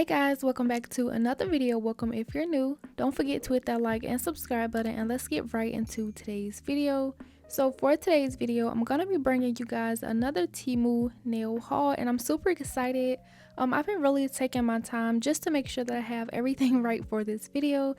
Hey guys, welcome back to another video. Welcome if you're new. Don't forget to hit that like and subscribe button, and let's get right into today's video. So for today's video, I'm gonna be bringing you guys another Temu nail haul, and I'm super excited. I've been really taking my time just to make sure that I have everything right for this video.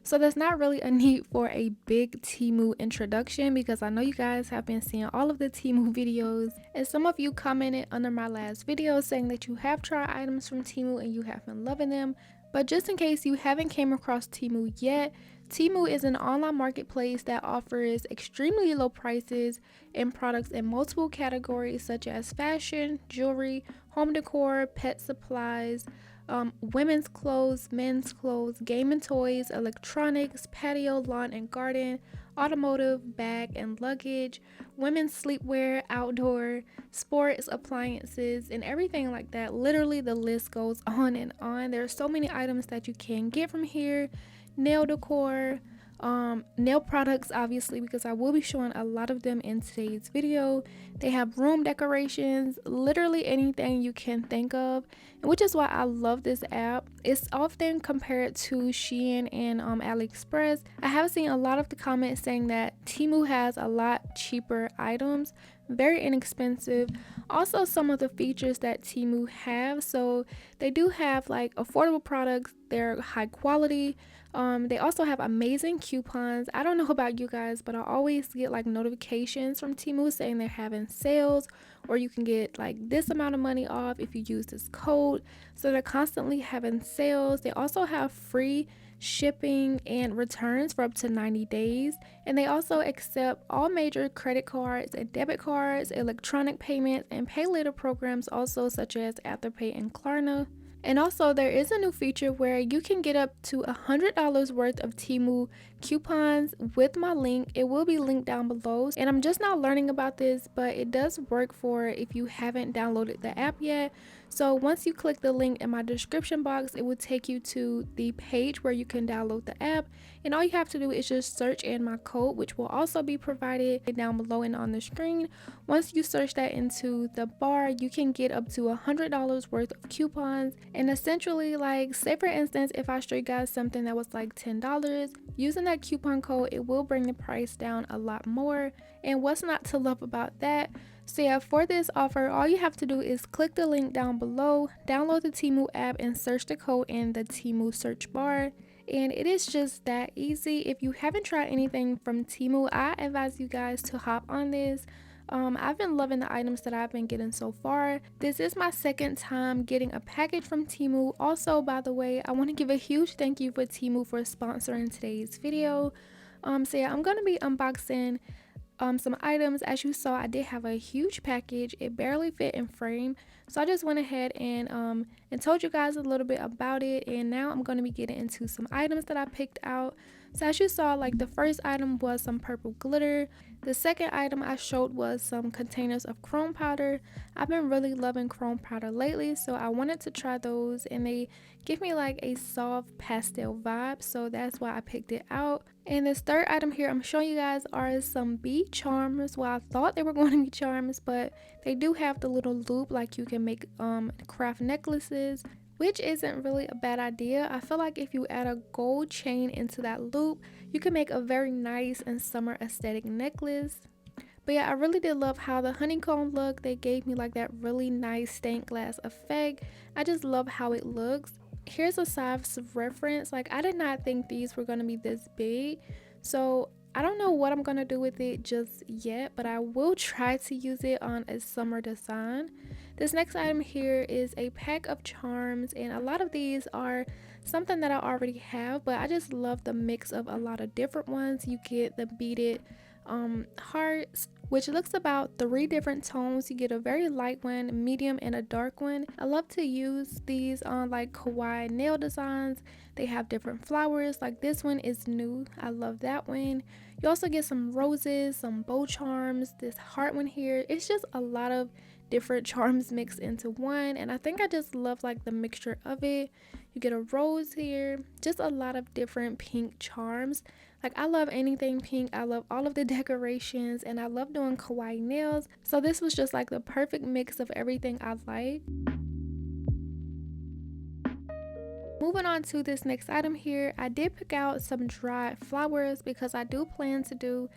So there's not really a need for a big Temu introduction because I know you guys have been seeing all of the Temu videos, and some of you commented under my last video saying that you have tried items from Temu and you have been loving them. But just in case you haven't came across Temu yet, Temu is an online marketplace that offers extremely low prices and products in multiple categories such as fashion, jewelry, home decor, pet supplies, women's clothes, men's clothes, gaming toys, electronics, patio, lawn and garden, automotive, bag and luggage, women's sleepwear, outdoor, sports, appliances, and everything like that. Literally, the list goes on and on. There are so many items that you can get from here. Nail decor, nail products, obviously, because I will be showing a lot of them in today's video. They have room decorations, literally anything you can think of, which is why I love this app. It's often compared to Shein and AliExpress. I have seen a lot of the comments saying that Temu has a lot cheaper items, very inexpensive. Also, some of the features that Temu have, so they do have like affordable products, they're high quality. They also have amazing coupons. I don't know about you guys, but I always get like notifications from Temu saying they're having sales, or you can get like this amount of money off if you use this code. So they're constantly having sales. They also have free shipping and returns for up to 90 days, and they also accept all major credit cards and debit cards, electronic payments, and pay later programs also, such as Afterpay and Klarna. And also, there is a new feature where you can get up to $100 worth of Temu coupons with my link. It will be linked down below, and I'm just now learning about this, but it does work for if you haven't downloaded the app yet. So once you click the link in my description box, it will take you to the page where you can download the app, and all you have to do is just search in my code, which will also be provided down below and on the screen. Once you search that into the bar, you can get up to $100 worth of coupons. And essentially, like, say for instance, if I show you guys something that was like $10, using that coupon code, it will bring the price down a lot more. And what's not to love about that? So yeah, for this offer, all you have to do is click the link down below, download the Temu app, and search the code in the Temu search bar. And it is just that easy. If you haven't tried anything from Temu, I advise you guys to hop on this. I've been loving the items that I've been getting so far. This is my second time getting a package from Temu. Also, by the way, I want to give a huge thank you for Temu for sponsoring today's video. So yeah, I'm going to be unboxing some items. As you saw, I did have a huge package. It barely fit in frame, so I just went ahead and told you guys a little bit about it. And now I'm going to be getting into some items that I picked out. So as you saw, like, the first item was some purple glitter. The second item I showed was some containers of chrome powder. I've been really loving chrome powder lately, so I wanted to try those, and they give me like a soft pastel vibe, so that's why I picked it out. And this third item here I'm showing you guys are some bead charms. Well, I thought they were going to be charms, but they do have the little loop, like you can make craft necklaces, which isn't really a bad idea. I feel like if you add a gold chain into that loop, you can make a very nice and summer aesthetic necklace. But yeah, I really did love how the honeycomb look. They gave me like that really nice stained glass effect. I just love how it looks. Here's a size of reference. Like, I did not think these were going to be this big, so I don't know what I'm going to do with it just yet, but I will try to use it on a summer design. This next item here is a pack of charms, and a lot of these are something that I already have, but I just love the mix of a lot of different ones. You get the beaded hearts, which looks about 3 different tones. You get a very light one, medium, and a dark one. I love to use these on like kawaii nail designs. They have different flowers, like this one is Nude. I love that one. You also get some roses, some bow charms, this heart one here. It's just a lot of different charms mixed into one, and I think I just love like the mixture of it. You get a rose here, just a lot of different pink charms. Like, I love anything pink. I love all of the decorations, and I love doing kawaii nails, so this was just like the perfect mix of everything I like. Moving on to this next item here, I did pick out some dried flowers because I do plan to do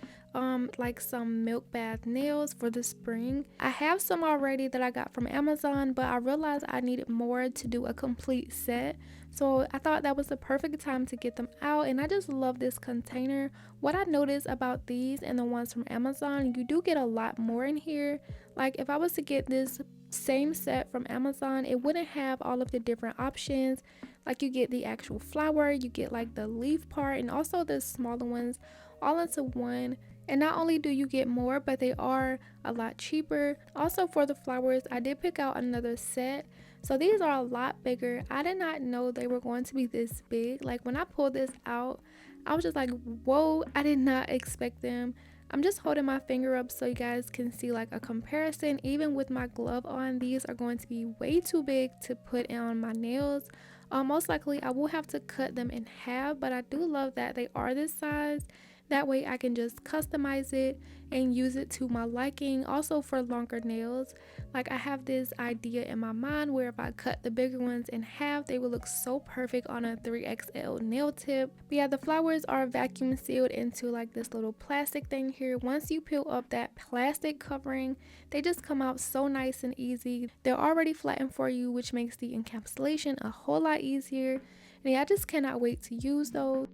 like some milk bath nails for the spring. I have some already that I got from Amazon, but I realized I needed more to do a complete set. So I thought that was the perfect time to get them out, and I just love this container. What I noticed about these and the ones from Amazon, you do get a lot more in here. Like if I was to get this same set from Amazon, it wouldn't have all of the different options. Like you get the actual flower, you get like the leaf part, and also the smaller ones all into one. And not only do you get more, but they are a lot cheaper. Also for the flowers, I did pick out another set. So these are a lot bigger. I did not know they were going to be this big. Like when I pulled this out, I was just like, whoa, I did not expect them. I'm just holding my finger up so you guys can see like a comparison. Even with my glove on, these are going to be way too big to put on my nails. Most likely I will have to cut them in half, but I do love that they are this size. That way I can just customize it and use it to my liking. Also for longer nails, like I have this idea in my mind where if I cut the bigger ones in half, they would look so perfect on a 3XL nail tip. But yeah, the flowers are vacuum sealed into like this little plastic thing here. Once you peel up that plastic covering, they just come out so nice and easy. They're already flattened for you, which makes the encapsulation a whole lot easier. And yeah, I just cannot wait to use those.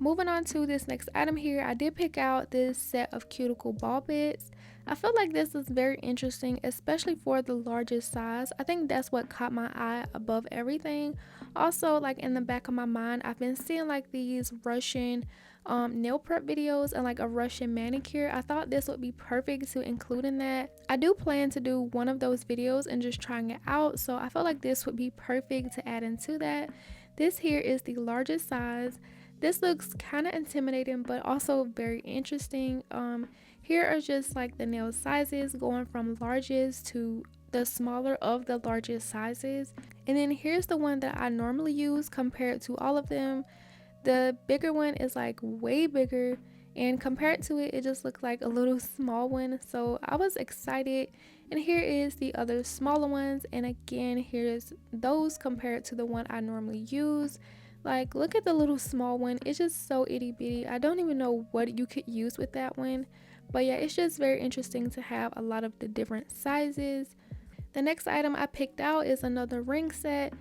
Moving on to this next item here, I did pick out this set of cuticle ball bits. I feel like this is very interesting, especially for the largest size. I think that's what caught my eye above everything. Also, like in the back of my mind, I've been seeing like these Russian nail prep videos and like a Russian manicure. I thought this would be perfect to include in that. I do plan to do one of those videos and just trying it out, so I feel like this would be perfect to add into that. This here is the largest size. This looks kind of intimidating but also very interesting. Here are just like the nail sizes going from largest to the smaller of the largest sizes, and then here's the one that I normally use compared to all of them. The bigger one is like way bigger, and compared to it, it just looked like a little small one. So I was excited. And here is the other smaller ones, and again here's those compared to the one I normally use. Like look at the little small one, it's just so itty bitty. I don't even know what you could use with that one, but yeah, it's just very interesting to have a lot of the different sizes. The next item I picked out is another ring set.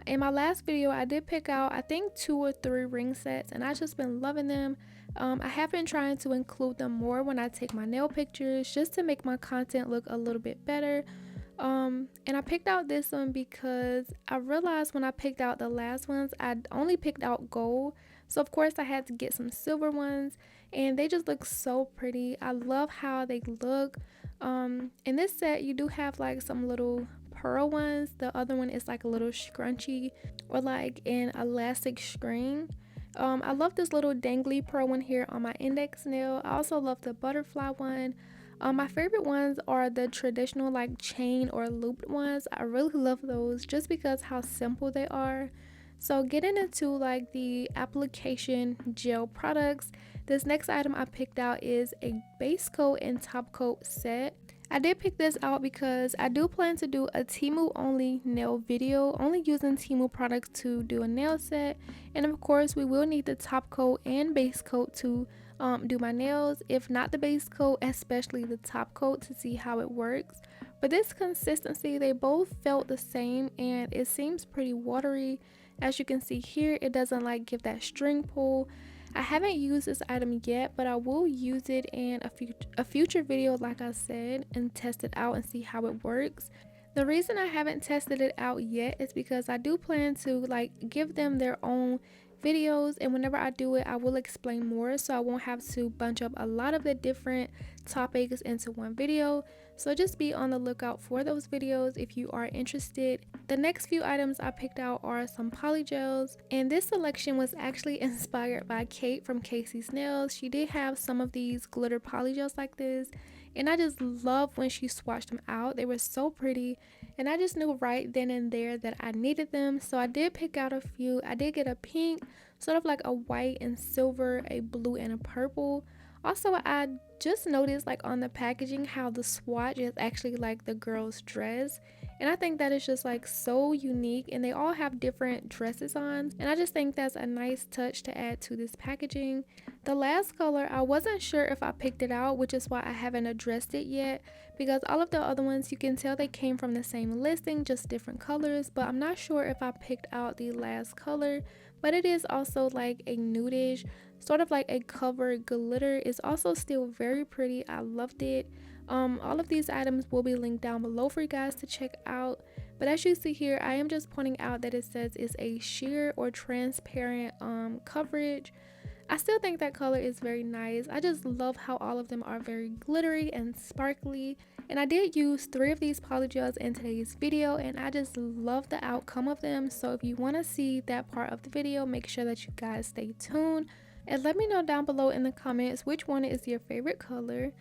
In my last video I did pick out I think 2 or 3 ring sets, and I've just been loving them. I have been trying to include them more when I take my nail pictures, just to make my content look a little bit better. And I picked out this one because I realized when I picked out the last ones I only picked out gold, so of course I had to get some silver ones, and they just look so pretty. I love how they look. In this set you do have like some little pearl ones. The other one is like a little scrunchy or like an elastic string. I love this little dangly pearl one here on my index nail. I also love the butterfly one. My favorite ones are the traditional like chain or looped ones. I really love those just because how simple they are. So getting into like the application gel products, this next item I picked out is a base coat and top coat set. I did pick this out because I do plan to do a Teemu only nail video, only using Teemu products to do a nail set. And of course we will need the top coat and base coat to do my nails, if not the base coat, especially the top coat, to see how it works. But this consistency, they both felt the same, and it seems pretty watery. As you can see here, it doesn't like give that string pull. I haven't used this item yet, but I will use it in a future video, like I said, and test it out and see how it works. The reason I haven't tested it out yet is because I do plan to like give them their own videos, and whenever I do it I will explain more, so I won't have to bunch up a lot of the different topics into one video. So just be on the lookout for those videos if you are interested. The next few items I picked out are some polygels, and this selection was actually inspired by Kate from Casey's Nails. She did have some of these glitter polygels like this, and I just love when she swatched them out. They were so pretty, and I just knew right then and there that I needed them, so I did pick out a few. I did get a pink, sort of like a white and silver, a blue and a purple. Also, I just noticed like on the packaging how the swatch is actually like the girl's dress, And I think that is just like so unique, and they all have different dresses on, and I just think that's a nice touch to add to this packaging. The last color, I wasn't sure if I picked it out, which is why I haven't addressed it yet, because all of the other ones you can tell they came from the same listing, just different colors, but I'm not sure if I picked out the last color. But it is also like a nudish, sort of like a covered glitter. It's also still very pretty. I loved it. All of these items will be linked down below for you guys to check out. But as you see here, I am just pointing out that it says it's a sheer or transparent coverage. I still think that color is very nice. I just love how all of them are very glittery and sparkly. And I did use 3 of these polygels in today's video, and I just love the outcome of them. So if you want to see that part of the video, make sure that you guys stay tuned. And let me know down below in the comments which one is your favorite color.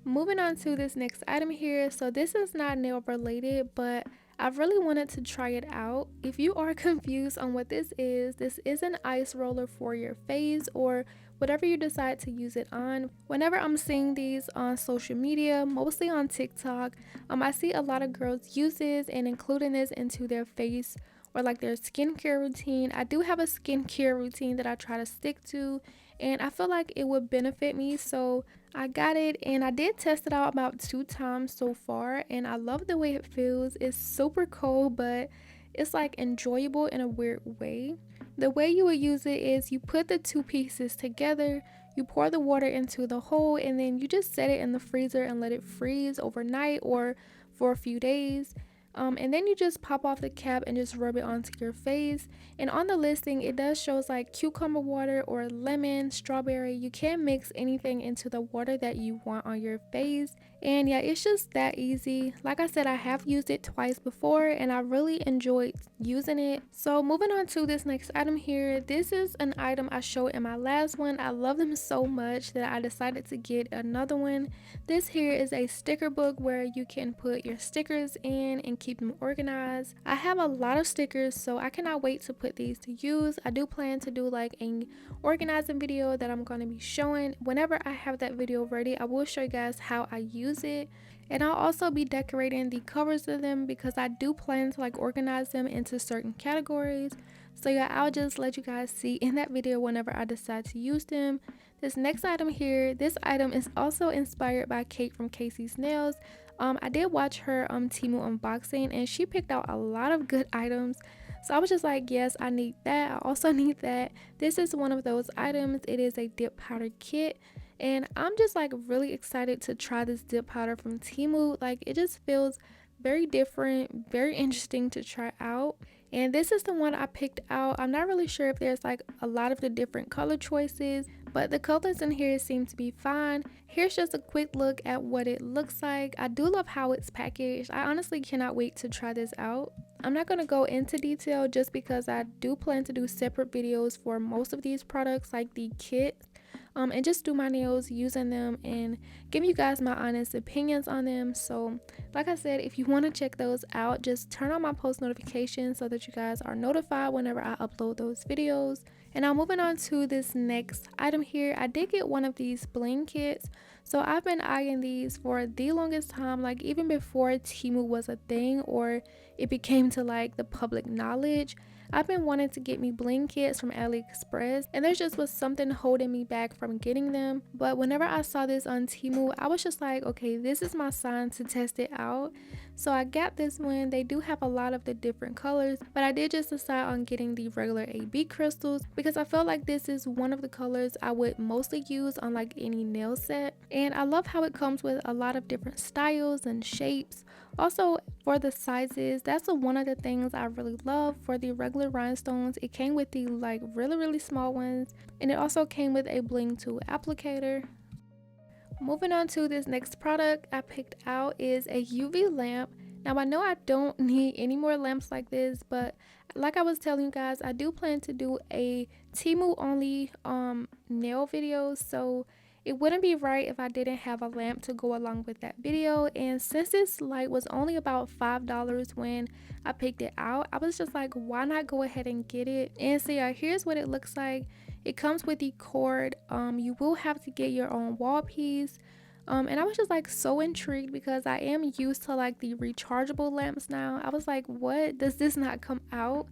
Moving on to this next item here. So this is not nail related, but I really wanted to try it out. If you are confused on what this is an ice roller for your face or whatever you decide to use it on. Whenever I'm seeing these on social media, mostly on TikTok, I see a lot of girls use this and including this into their face or like their skincare routine. I do have a skincare routine that I try to stick to, and I feel like it would benefit me, so I got it and I did test it out about 2 times so far, and I love the way it feels. It's super cold, but it's like enjoyable in a weird way. The way you would use it is you put the 2 pieces together, you pour the water into the hole, and then you just set it in the freezer and let it freeze overnight or for a few days. And then you just pop off the cap and just rub it onto your face. And on the listing, it does shows like cucumber water or lemon, strawberry. You can mix anything into the water that you want on your face. And yeah, it's just that easy. Like I said, I have used it twice before and I really enjoyed using it. So moving on to this next item here. This is an item I showed in my last one. I love them so much that I decided to get another one. This here is a sticker book where you can put your stickers in and keep them organized. I have a lot of stickers, so I cannot wait to put these to use. I do plan to do like an organizing video that I'm going to be showing. Whenever I have that video ready, I will show you guys how I use it. And I'll also be decorating the covers of them because I do plan to like organize them into certain categories. So yeah, I'll just let you guys see in that video whenever I decide to use them. This next item here, this item is also inspired by Kate from Casey's Nails. I did watch her Teemu unboxing and she picked out a lot of good items. So I was just like, yes, I need that. I also need that. This is one of those items. It is a dip powder kit. And I'm just like really excited to try this dip powder from Teemu. Like it just feels very different, very interesting to try out. And this is the one I picked out. I'm not really sure if there's like a lot of the different color choices, but the colors in here seem to be fine. Here's just a quick look at what it looks like. I do love how it's packaged. I honestly cannot wait to try this out. I'm not going to go into detail just because I do plan to do separate videos for most of these products, like the kit. And just do my nails using them and give you guys my honest opinions on them. So like I said, if you want to check those out, just turn on my post notifications so that you guys are notified whenever I upload those videos. And now moving on to this next item here, I did get one of these bling kits. So I've been eyeing these for the longest time, like even before Teemu was a thing or it became to like the public knowledge. I've been wanting to get me bling kits from AliExpress, and there just was something holding me back from getting them. But whenever I saw this on Teemu, I was just like, okay, this is my sign to test it out. So I got this one. They do have a lot of the different colors, but I did just decide on getting the regular AB crystals because I felt like this is one of the colors I would mostly use on like any nail set. And I love how it comes with a lot of different styles and shapes. Also for the sizes, that's one of the things I really love. For the regular rhinestones, it came with the like really small ones, and it also came with a bling tool applicator. Moving on to this next product I picked out is a UV lamp. Now I know I don't need any more lamps like this, but like I was telling you guys, I do plan to do a Teemu only nail video, so it wouldn't be right if I didn't have a lamp to go along with that video. And since this light was only about $5 when I picked it out, I was just like, why not go ahead and get it? And so yeah, here's what it looks like. It comes with the cord. You will have to get your own wall piece. And I was just like so intrigued because I am used to like the rechargeable lamps now. I was like, what, does this not come out?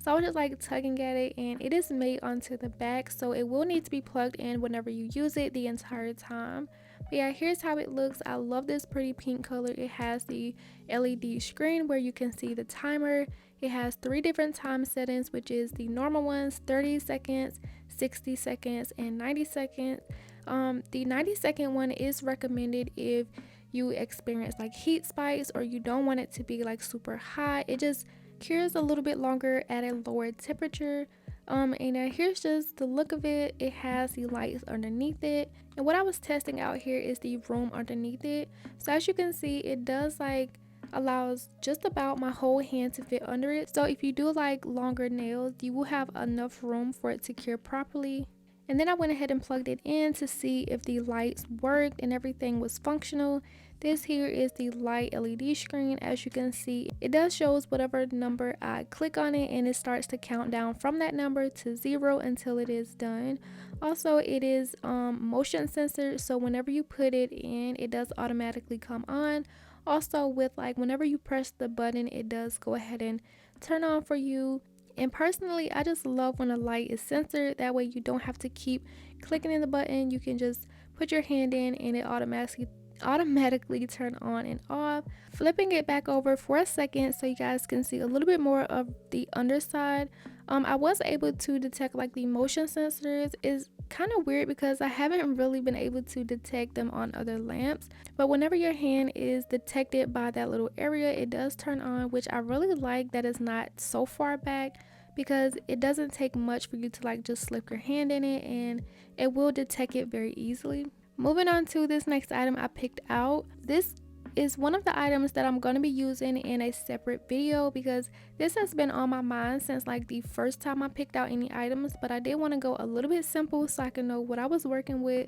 So I was just like tugging at it, and it is made onto the back, so it will need to be plugged in whenever you use it the entire time. But yeah, here's how it looks. I love this pretty pink color. It has the LED screen where you can see the timer. It has 3 different time settings, which is the normal ones: 30 seconds, 60 seconds, and 90 seconds. The 90-second one is recommended if you experience like heat spikes or you don't want it to be like super hot. It just cures a little bit longer at a lower temperature. And here's just the look of it. It has the lights underneath it, and what I was testing out here is the room underneath it. So as you can see, it does like allows just about my whole hand to fit under it. So if you do like longer nails, you will have enough room for it to cure properly. And then I went ahead and plugged it in to see if the lights worked and everything was functional. This here is the light LED screen. As you can see, it does shows whatever number I click on it, and it starts to count down from that number to 0 until it is done. Also, it is motion censored, so whenever you put it in, it does automatically come on. Also, with like whenever you press the button, it does go ahead and turn on for you. And personally, I just love when a light is censored. That way you don't have to keep clicking in the button. You can just put your hand in and it automatically turn on and off. Flipping it back over for a second so you guys can see a little bit more of the underside. I was able to detect like the motion sensors. Is kind of weird because I haven't really been able to detect them on other lamps, but whenever your hand is detected by that little area, it does turn on, which I really like that it's not so far back, because it doesn't take much for you to like just slip your hand in it and it will detect it very easily. Moving on to this next item I picked out. This is one of the items that I'm going to be using in a separate video because this has been on my mind since like the first time I picked out any items, but I did want to go a little bit simple so I can know what I was working with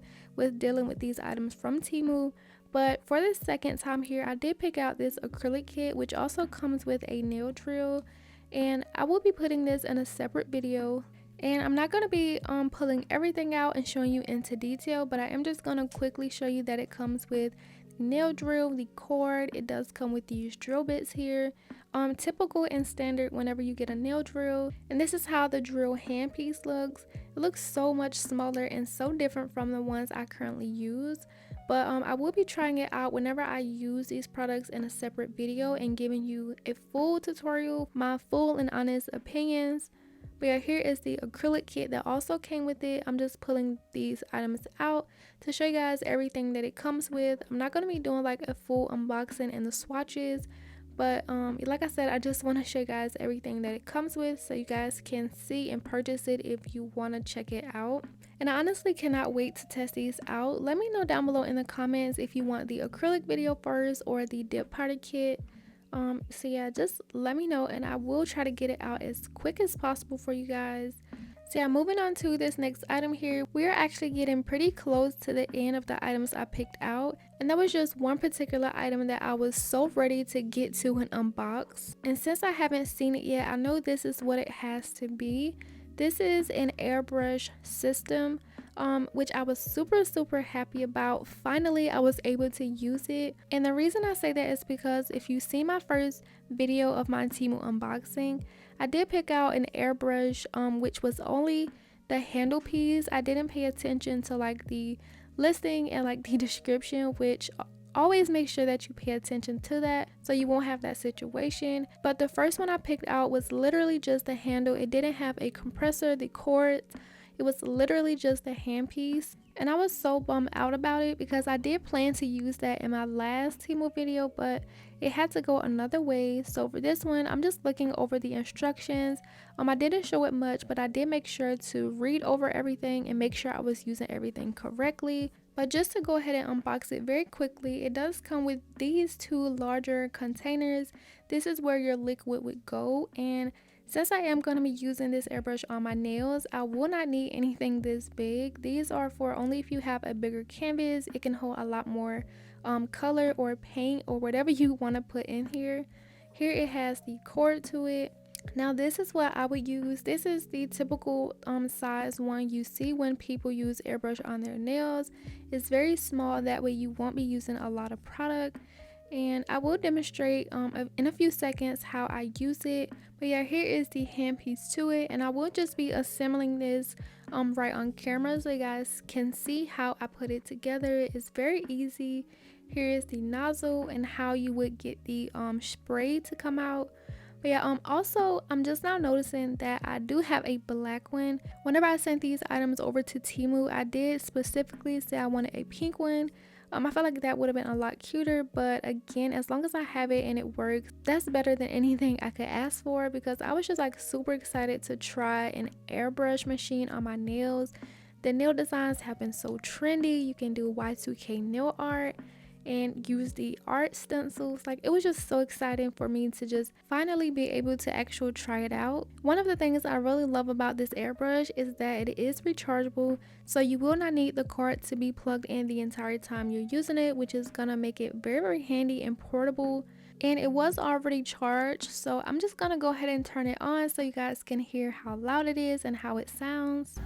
dealing with these items from Temu. But for the second time here, I did pick out this acrylic kit, which also comes with a nail drill, and I will be putting this in a separate video. And I'm not going to be pulling everything out and showing you into detail, but I am just going to quickly show you that it comes with the nail drill, the cord. It does come with these drill bits here, typical and standard whenever you get a nail drill. And this is how the drill handpiece looks. It looks so much smaller and so different from the ones I currently use, but I will be trying it out whenever I use these products in a separate video and giving you a full tutorial, my full and honest opinions. But yeah, here is the acrylic kit that also came with it. I'm just pulling these items out to show you guys everything that it comes with. I'm not going to be doing like a full unboxing and the swatches, but like I said, I just want to show you guys everything that it comes with so you guys can see and purchase it if you want to check it out. And I honestly cannot wait to test these out. Let me know down below in the comments if you want the acrylic video first or the dip powder kit. So yeah, just let me know and I will try to get it out as quick as possible for you guys. So yeah, moving on to this next item here, we are actually getting pretty close to the end of the items I picked out, and that was just one particular item that I was so ready to get to and unbox. And since I haven't seen it yet, I know this is what it has to be. This is an airbrush system, which I was super happy about. Finally, I was able to use it. And the reason I say that is because if you see my first video of my Temu unboxing, I did pick out an airbrush, which was only the handle piece. I didn't pay attention to like the listing and like the description, which always make sure that you pay attention to that so you won't have that situation. But the first one I picked out was literally just the handle. It didn't have a compressor, the cords. It was literally just a handpiece, and I was so bummed out about it because I did plan to use that in my last Temu video, but it had to go another way. So for this one, I'm just looking over the instructions. I didn't show it much, but I did make sure to read over everything and make sure I was using everything correctly. But just to go ahead and unbox it very quickly, it does come with these 2 larger containers. This is where your liquid would go, and since I am going to be using this airbrush on my nails, I will not need anything this big. These are for only if you have a bigger canvas. It can hold a lot more color or paint or whatever you want to put in here. Here it has the cord to it. Now this is what I would use. This is the typical size one you see when people use airbrush on their nails. It's very small, that way you won't be using a lot of product. And I will demonstrate in a few seconds how I use it. But yeah, here is the handpiece to it, and I will just be assembling this right on camera so you guys can see how I put it together. It's very easy. Here is the nozzle and how you would get the spray to come out. But yeah, also I'm just now noticing that I do have a black one. Whenever I sent these items over to Temu, I did specifically say I wanted a pink one. I felt like that would have been a lot cuter, but again, as long as I have it and it works, that's better than anything I could ask for, because I was just like super excited to try an airbrush machine on my nails. The nail designs have been so trendy. You can do Y2K nail art and use the art stencils. Like, it was just so exciting for me to just finally be able to actually try it out. One of the things I really love about this airbrush is that it is rechargeable, so you will not need the cord to be plugged in the entire time you're using it, which is gonna make it very handy and portable. And it was already charged, so I'm just gonna go ahead and turn it on so you guys can hear how loud it is and how it sounds.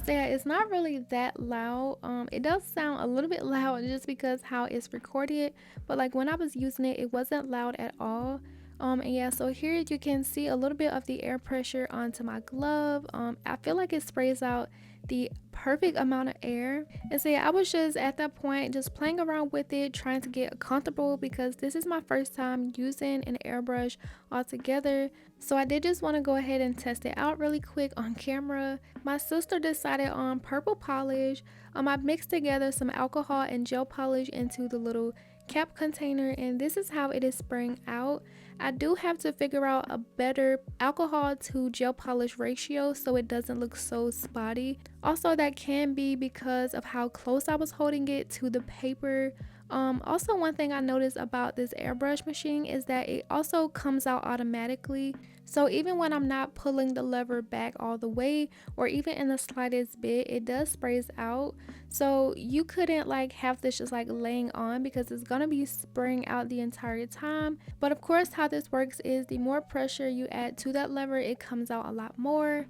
So yeah, it's not really that loud. It does sound a little bit loud just because how it's recorded, but like when I was using it, it wasn't loud at all. And yeah, so here you can see a little bit of the air pressure onto my glove. I feel like it sprays out the perfect amount of air. And so yeah, I was just at that point just playing around with it, trying to get comfortable, because this is my first time using an airbrush altogether. So I did just want to go ahead and test it out really quick on camera. My sister decided on purple polish. I mixed together some alcohol and gel polish into the little cap container, and this is how it is spraying out. I do have to figure out a better alcohol to gel polish ratio so it doesn't look so spotty. Also, that can be because of how close I was holding it to the paper. Also, one thing I noticed about this airbrush machine is that it also comes out automatically. So even when I'm not pulling the lever back all the way, or even in the slightest bit, it does sprays out. So you couldn't like have this just like laying on, because it's gonna be spraying out the entire time. But of course, how this works is the more pressure you add to that lever, it comes out a lot more.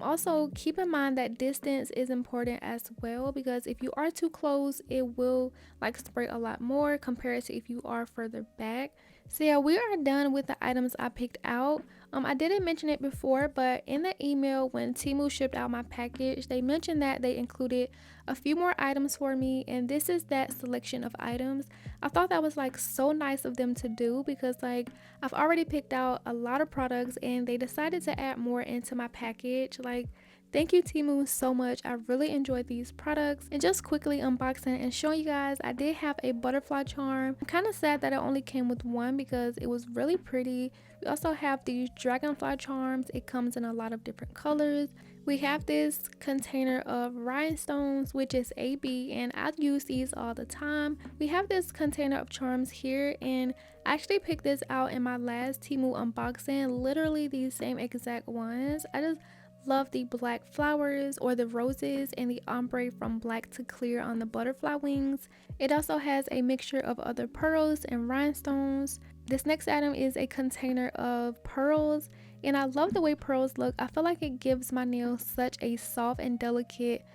Also keep in mind that distance is important as well, because if you are too close, it will like spray a lot more compared to if you are further back. So yeah, we are done with the items I picked out. I didn't mention it before, but in the email when Temu shipped out my package, they mentioned that they included a few more items for me, and this is that selection of items. I thought that was like so nice of them to do, because like I've already picked out a lot of products and they decided to add more into my package. Like, thank you Temu so much. I really enjoyed these products. And just quickly unboxing and showing you guys, I did have a butterfly charm. I'm kind of sad that it only came with one because it was really pretty. We also have these dragonfly charms. It comes in a lot of different colors. We have this container of rhinestones, which is AB, and I use these all the time. We have this container of charms here, and I actually picked this out in my last Temu unboxing. Literally these same exact ones. I just love the black flowers or the roses and the ombre from black to clear on the butterfly wings. It also has a mixture of other pearls and rhinestones. This next item is a container of pearls, and I love the way pearls look. I feel like it gives my nails such a soft and delicate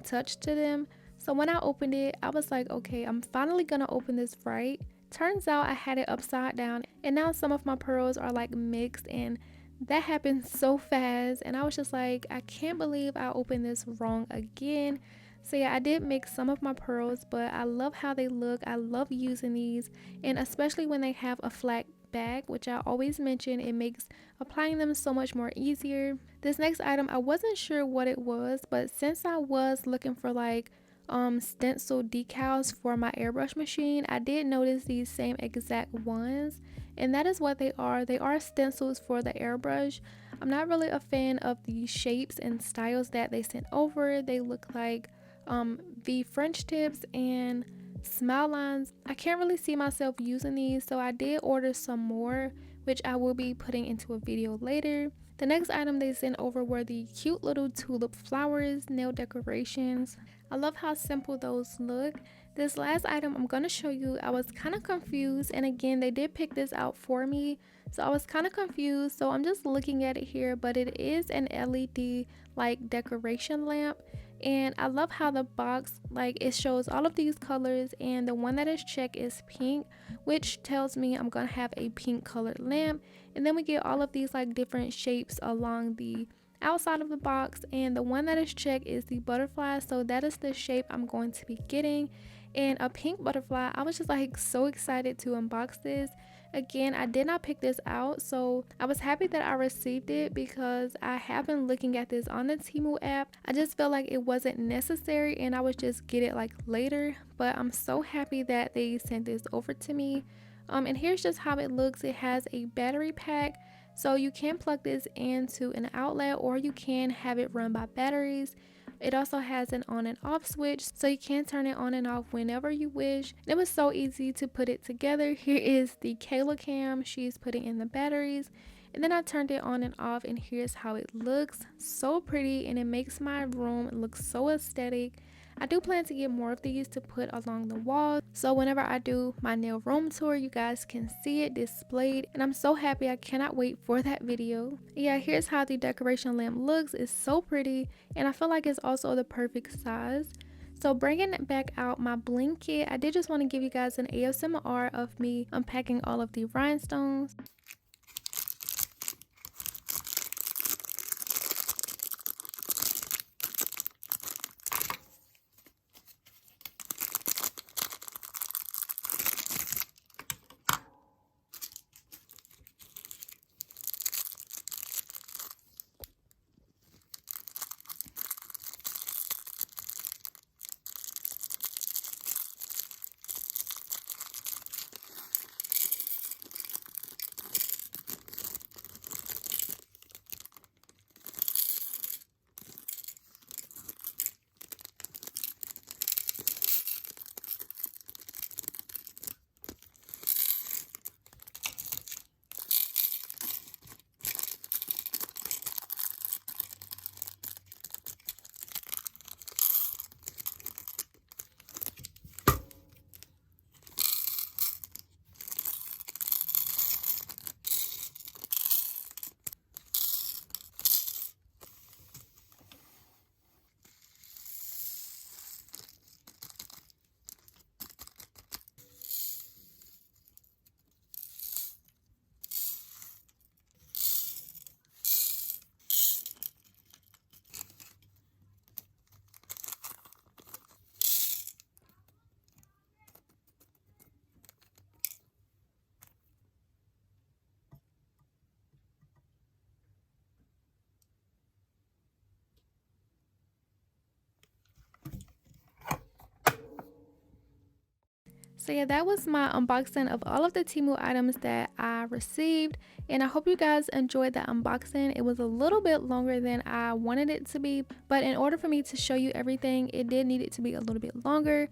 touch to them. So when I opened it, I was like, okay, I'm finally gonna open this right. Turns out I had it upside down, and now some of my pearls are like mixed, and that happened so fast, and I was just like, I can't believe I opened this wrong again. So yeah, I did mix some of my pearls, but I love how they look. I love using these, and especially when they have a flat back, which I always mention, it makes applying them so much more easier. This next item, I wasn't sure what it was, but since I was looking for like stencil decals for my airbrush machine, I did notice these same exact ones, and that is what they are. They are stencils for the airbrush. I'm not really a fan of the shapes and styles that they sent over. They look like V French tips and smile lines. I can't really see myself using these, so I did order some more, which I will be putting into a video later. The next item they sent over were the cute little tulip flowers nail decorations. I love how simple those look. This last item I'm going to show you, I was kind of confused, and again they did pick this out for me, so I was kind of confused. So I'm just looking at it here, but it is an LED like decoration lamp, and I love how the box, like, it shows all of these colors, and the one that is checked is pink, which tells me I'm gonna have a pink colored lamp. And then we get all of these like different shapes along the outside of the box, and the one that is checked is the butterfly, so that is the shape I'm going to be getting. And a pink butterfly, I was just like so excited to unbox this. Again, I did not pick this out, so I was happy that I received it because I have been looking at this on the Temu app. I just felt like it wasn't necessary and I would just get it like later, but I'm so happy that they sent this over to me. And here's just how it looks. It has a battery pack, so you can plug this into an outlet or you can have it run by batteries. It also has an on and off switch, so you can turn it on and off whenever you wish. It was so easy to put it together. Here is the Kayla cam. She's putting in the batteries, and then I turned it on and off, and here's how it looks. So pretty, and it makes my room look so aesthetic. I do plan to get more of these to put along the walls, so whenever I do my nail room tour, you guys can see it displayed, and I'm so happy. I cannot wait for that video. Yeah, here's how the decoration lamp looks. It's so pretty, and I feel like it's also the perfect size. So bringing it back out my bling kit, I did just want to give you guys an ASMR of me unpacking all of the rhinestones. So yeah, that was my unboxing of all of the Temu items that I received, and I hope you guys enjoyed that unboxing. It was a little bit longer than I wanted it to be, but in order for me to show you everything, it did need it to be a little bit longer.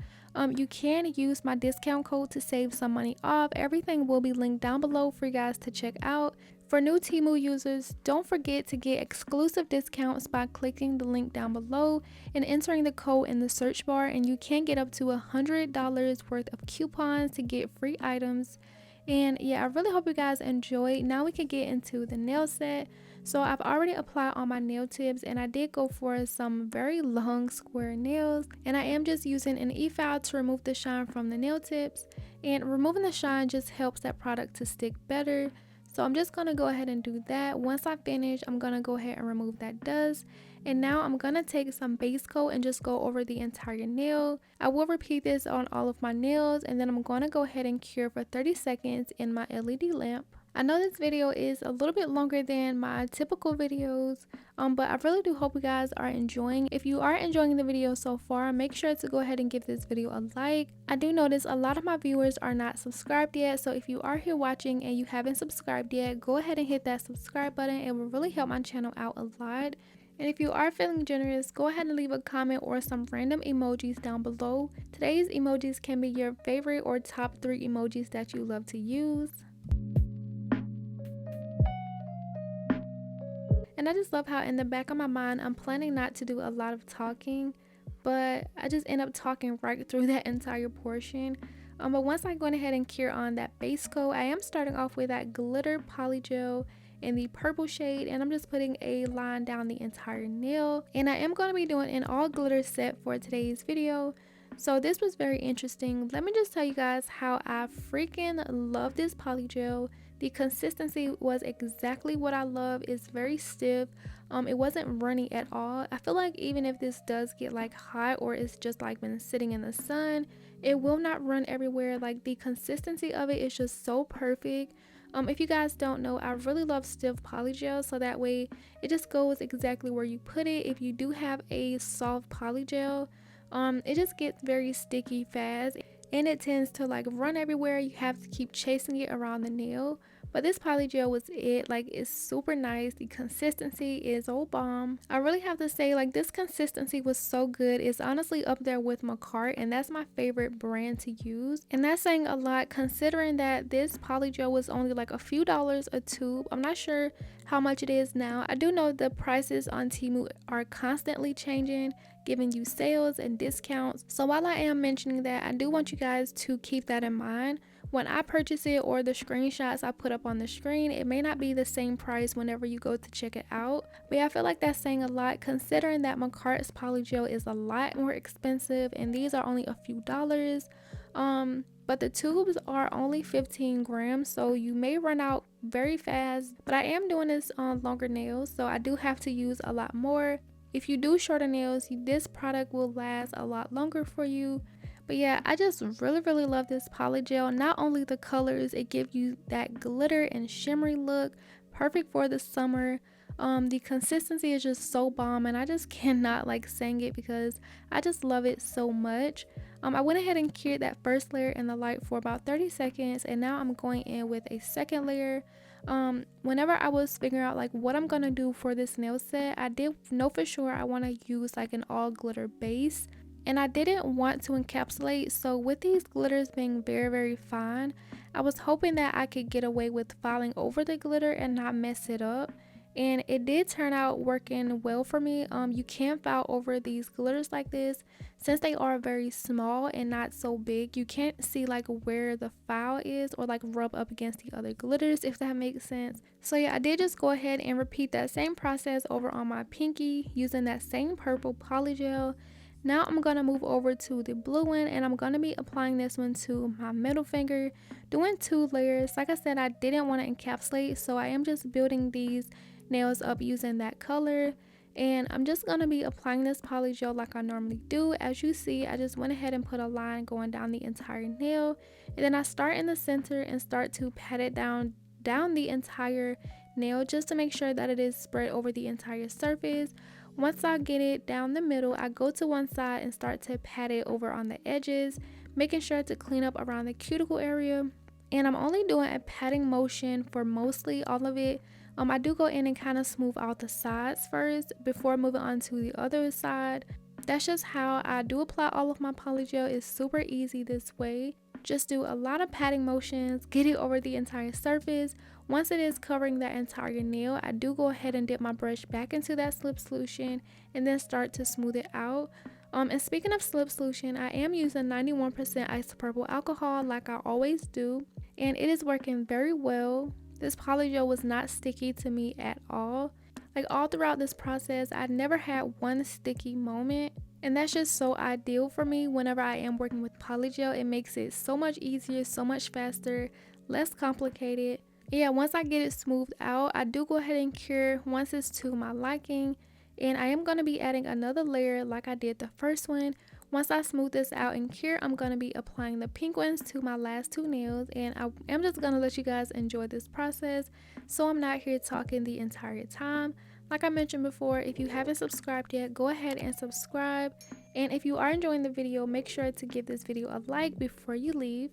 You can use my discount code to save some money off. Everything will be linked down below for you guys to check out. For new Temu users, don't forget to get exclusive discounts by clicking the link down below and entering the code in the search bar, and you can get up to $100 worth of coupons to get free items. And yeah, I really hope you guys enjoyed. Now we can get into the nail set. So I've already applied all my nail tips, and I did go for some very long square nails, and I am just using an e-file to remove the shine from the nail tips, and removing the shine just helps that product to stick better. So I'm just going to go ahead and do that. Once I finish, I'm going to go ahead and remove that dust. And now I'm going to take some base coat and just go over the entire nail. I will repeat this on all of my nails, and then I'm going to go ahead and cure for 30 seconds in my LED lamp. I know this video is a little bit longer than my typical videos, but I really do hope you guys are enjoying. If you are enjoying the video so far, make sure to go ahead and give this video a like. I do notice a lot of my viewers are not subscribed yet, so if you are here watching and you haven't subscribed yet, go ahead and hit that subscribe button. It will really help my channel out a lot. And if you are feeling generous, go ahead and leave a comment or some random emojis down below. Today's emojis can be your favorite or top 3 emojis that you love to use. And I just love how in the back of my mind, I'm planning not to do a lot of talking, but I just end up talking right through that entire portion. But once I go ahead and cure on that base coat, I am starting off with that glitter polygel in the purple shade, and I'm just putting a line down the entire nail. And I am going to be doing an all glitter set for today's video. So this was very interesting. Let me just tell you guys how I freaking love this polygel. The consistency was exactly what I love. It's very stiff. It wasn't runny at all. I feel like even if this does get like hot or it's just like been sitting in the sun, it will not run everywhere. Like the consistency of it is just so perfect. If you guys don't know, I really love stiff polygel, so that way it just goes exactly where you put it. If you do have a soft polygel, it just gets very sticky fast, and it tends to like run everywhere. You have to keep chasing it around the nail. But this polygel was it. Like, it's super nice. The consistency is oh bomb. I really have to say, like, this consistency was so good. It's honestly up there with Macart, and that's my favorite brand to use. And that's saying a lot considering that this polygel was only like a few dollars a tube. I'm not sure how much it is now. I do know the prices on Temu are constantly changing, giving you sales and discounts. So while I am mentioning that, I do want you guys to keep that in mind. When I purchase it, or the screenshots I put up on the screen, it may not be the same price whenever you go to check it out. But yeah, I feel like that's saying a lot considering that Macart's polygel is a lot more expensive and these are only a few dollars. But the tubes are only 15 grams, so you may run out very fast. But I am doing this on longer nails, so I do have to use a lot more. If you do shorter nails, this product will last a lot longer for you. But yeah, I just really love this polygel. Not only the colors, it gives you that glitter and shimmery look, perfect for the summer. The consistency is just so bomb, and I just cannot like saying it because I just love it so much. I went ahead and cured that first layer in the light for about 30 seconds, and now I'm going in with a second layer. Whenever I was figuring out like what I'm gonna do for this nail set, I did know for sure I want to use like an all glitter base, and I didn't want to encapsulate. So with these glitters being very fine, I was hoping that I could get away with filing over the glitter and not mess it up. And it did turn out working well for me. You can file over these glitters like this. Since they are very small and not so big, you can't see like where the file is or like rub up against the other glitters, if that makes sense. So yeah, I did just go ahead and repeat that same process over on my pinky using that same purple polygel. Now I'm going to move over to the blue one, and I'm going to be applying this one to my middle finger, doing 2 layers. Like I said, I didn't want to encapsulate, so I am just building these nails up using that color. And I'm just going to be applying this polygel like I normally do. As you see, I just went ahead and put a line going down the entire nail, and then I start in the center and start to pat it down the entire nail just to make sure that it is spread over the entire surface. Once I get it down the middle, I go to one side and start to pat it over on the edges, making sure to clean up around the cuticle area. And I'm only doing a patting motion for mostly all of it. I do go in and kind of smooth out the sides first before moving on to the other side. That's just how I do apply all of my polygel. It's super easy this way. Just do a lot of patting motions, get it over the entire surface. Once it is covering that entire nail, I do go ahead and dip my brush back into that slip solution and then start to smooth it out. And speaking of slip solution, I am using 91% isopropyl alcohol like I always do, and it is working very well. This polygel was not sticky to me at all. Like all throughout this process, I never had one sticky moment. And that's just so ideal for me whenever I am working with polygel. It makes it so much easier, so much faster, less complicated. Yeah, once I get it smoothed out, I do go ahead and cure once it's to my liking. And I am going to be adding another layer like I did the first one. Once I smooth this out and cure, I'm going to be applying the pink ones to my last 2 nails. And I am just going to let you guys enjoy this process, so I'm not here talking the entire time. Like I mentioned before, if you haven't subscribed yet, go ahead and subscribe. And if you are enjoying the video, make sure to give this video a like before you leave.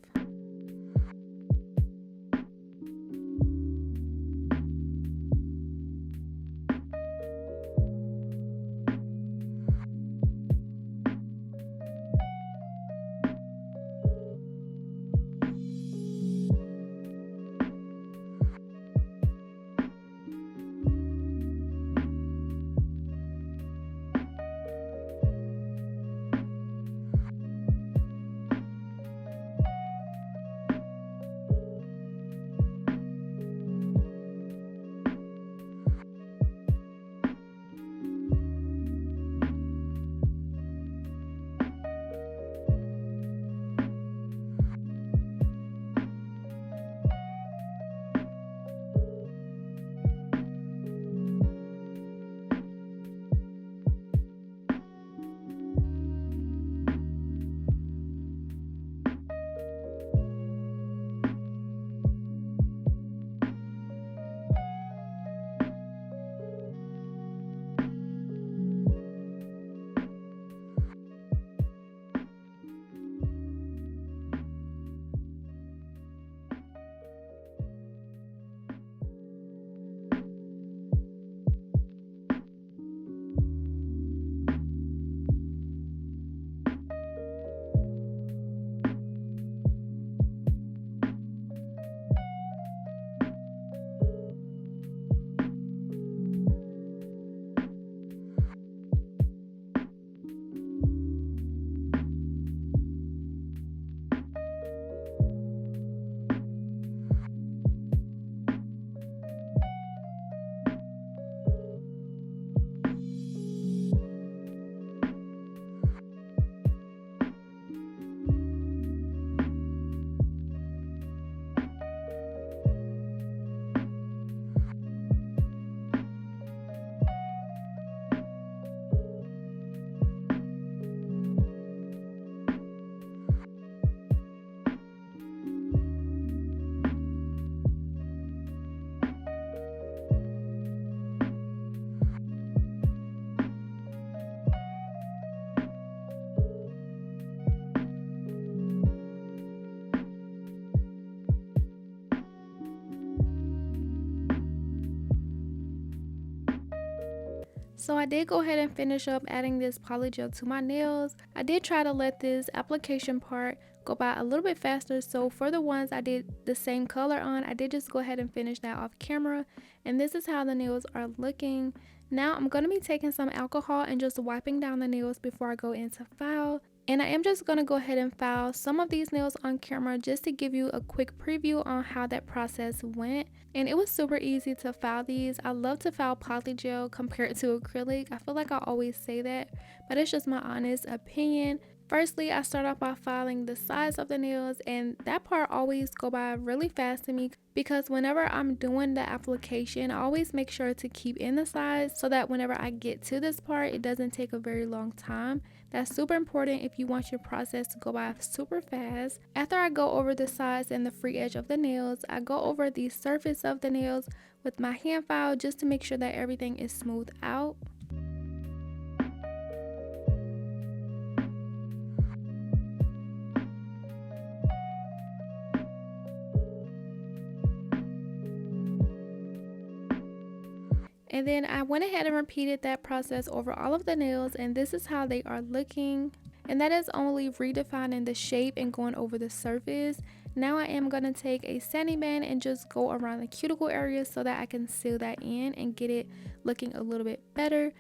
So I did go ahead and finish up adding this polygel to my nails. I did try to let this application part go by a little bit faster, so for the ones I did the same color on, I did just go ahead and finish that off camera, and this is how the nails are looking. Now I'm going to be taking some alcohol and just wiping down the nails before I go into file. And I am just going to go ahead and file some of these nails on camera just to give you a quick preview on how that process went. And it was super easy to file these. I love to file polygel compared to acrylic. I feel like I always say that, but it's just my honest opinion. Firstly, I start off by filing the size of the nails, and that part always go by really fast to me because whenever I'm doing the application, I always make sure to keep in the size so that whenever I get to this part, it doesn't take a very long time. That's super important if you want your process to go by super fast. After I go over the size and the free edge of the nails, I go over the surface of the nails with my hand file just to make sure that everything is smoothed out. And then I went ahead and repeated that process over all of the nails, and this is how they are looking. And that is only redefining the shape and going over the surface. Now I am going to take a sanding band and just go around the cuticle area so that I can seal that in and get it looking a little bit better.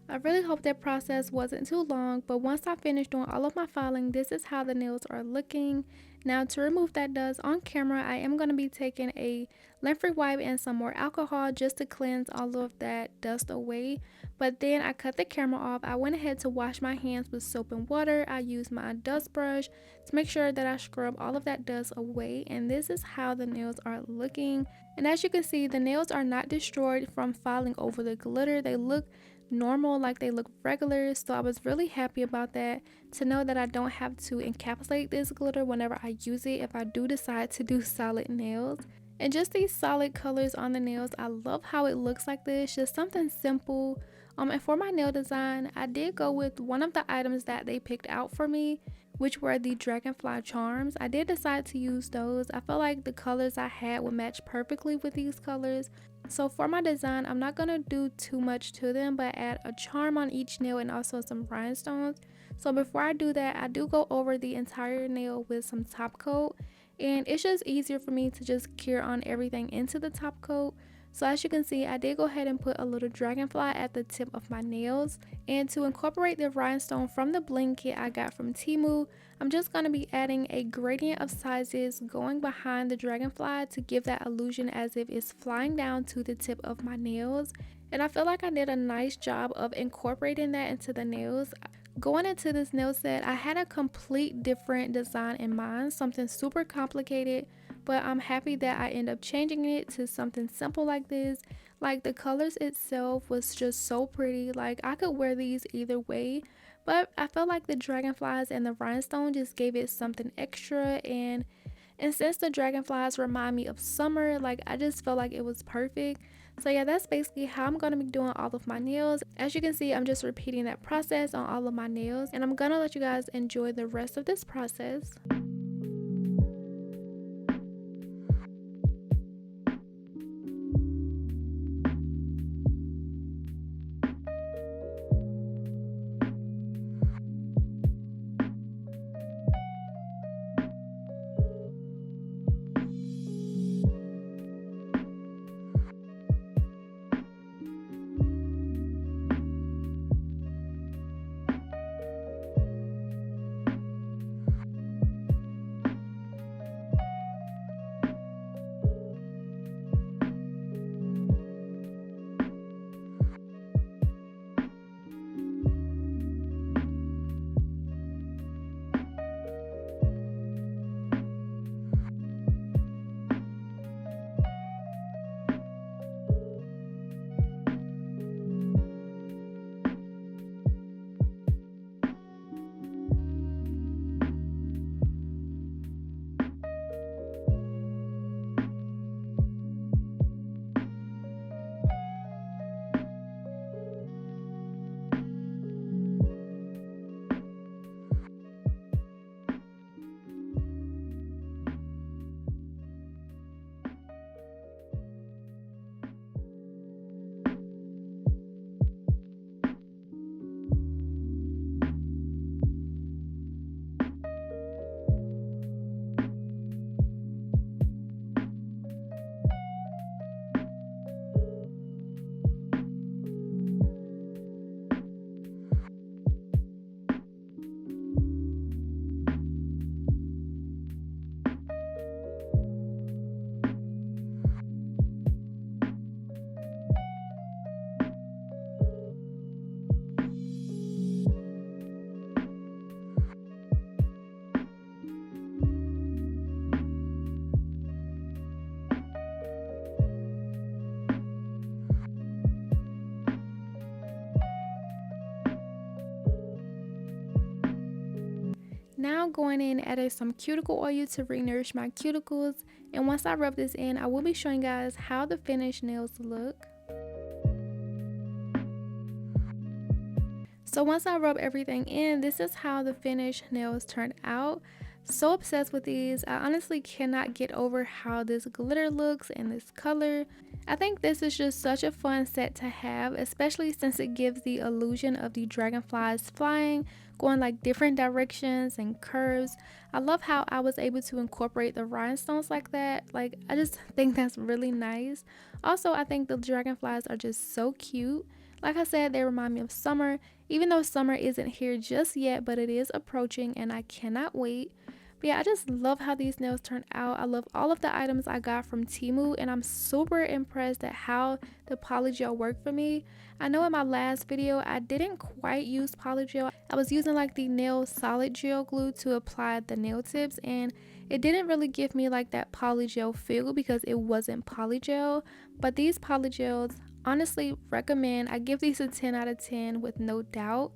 I really hope that process wasn't too long, but once I finished doing all of my filing, this is how the nails are looking. Now to remove that dust on camera, I am going to be taking a lint-free wipe and some more alcohol just to cleanse all of that dust away. But then I cut the camera off. I went ahead to wash my hands with soap and water. I used my dust brush to make sure that I scrub all of that dust away, and this is how the nails are looking. And as you can see, the nails are not destroyed from filing over the glitter. They look normal, like they look regular, so I was really happy about that, to know that I don't have to encapsulate this glitter whenever I use it if I do decide to do solid nails. And just these solid colors on the nails, I love how it looks like this, just something simple. And for my nail design, I did go with one of the items that they picked out for me, which were the Dragonfly charms. I did decide to use those. I felt like the colors I had would match perfectly with these colors. So for my design, I'm not going to do too much to them, but add a charm on each nail and also some rhinestones. So before I do that, I do go over the entire nail with some top coat, and it's just easier for me to just cure on everything into the top coat. So as you can see, I did go ahead and put a little dragonfly at the tip of my nails. And to incorporate the rhinestone from the bling kit I got from Teemu, I'm just going to be adding a gradient of sizes going behind the dragonfly to give that illusion as if it's flying down to the tip of my nails. And I feel like I did a nice job of incorporating that into the nails. Going into this nail set, I had a complete different design in mind, something super complicated. but I'm happy that I end up changing it to something simple like this. Like the colors itself was just so pretty. Like I could wear these either way, but I felt like the dragonflies and the rhinestone just gave it something extra. And since the dragonflies remind me of summer, like I just felt like it was perfect. So yeah, that's basically how I'm going to be doing all of my nails. As you can see, I'm just repeating that process on all of my nails, and I'm going to let you guys enjoy the rest of this process. Now going in, adding some cuticle oil to re-nourish my cuticles, and once I rub this in, I will be showing you guys how the finished nails look. So once I rub everything in, this is how the finished nails turned out. So obsessed with these. I honestly cannot get over how this glitter looks and this color. I think this is just such a fun set to have, especially since it gives the illusion of the dragonflies flying, going like different directions and curves. I love how I was able to incorporate the rhinestones like that. Like I just think that's really nice. Also, I think the dragonflies are just so cute. Like I said, they remind me of summer, even though summer isn't here just yet, but it is approaching and I cannot wait. But yeah, I just love how these nails turned out. I love all of the items I got from Temu, and I'm super impressed at how the polygel worked for me. I know in my last video I didn't quite use polygel. I was using like the nail solid gel glue to apply the nail tips, and it didn't really give me like that polygel feel because it wasn't polygel. But these polygels, honestly recommend. I give these a 10 out of 10 with no doubt.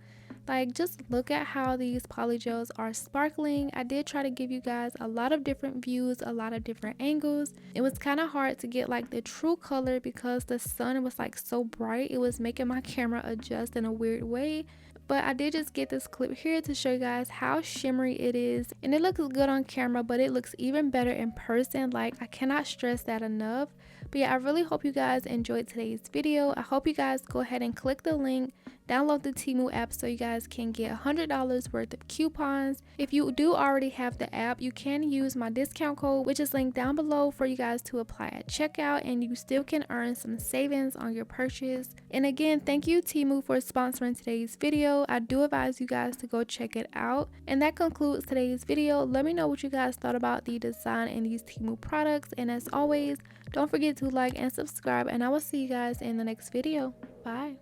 Like just look at how these polygels are sparkling. I did try to give you guys a lot of different views, a lot of different angles. It was kind of hard to get like the true color because the sun was like so bright. It was making my camera adjust in a weird way. But I did just get this clip here to show you guys how shimmery it is, and it looks good on camera, but it looks even better in person. Like I cannot stress that enough. But yeah, I really hope you guys enjoyed today's video. I hope you guys go ahead and click the link, download the Teemu app so you guys can get $100 worth of coupons. If you do already have the app, you can use my discount code, which is linked down below for you guys to apply at checkout, and you still can earn some savings on your purchase. And again, thank you Teemu for sponsoring today's video. I do advise you guys to go check it out. And that concludes today's video. Let me know what you guys thought about the design in these Teemu products, and as always, don't forget to like and subscribe, and I will see you guys in the next video. Bye.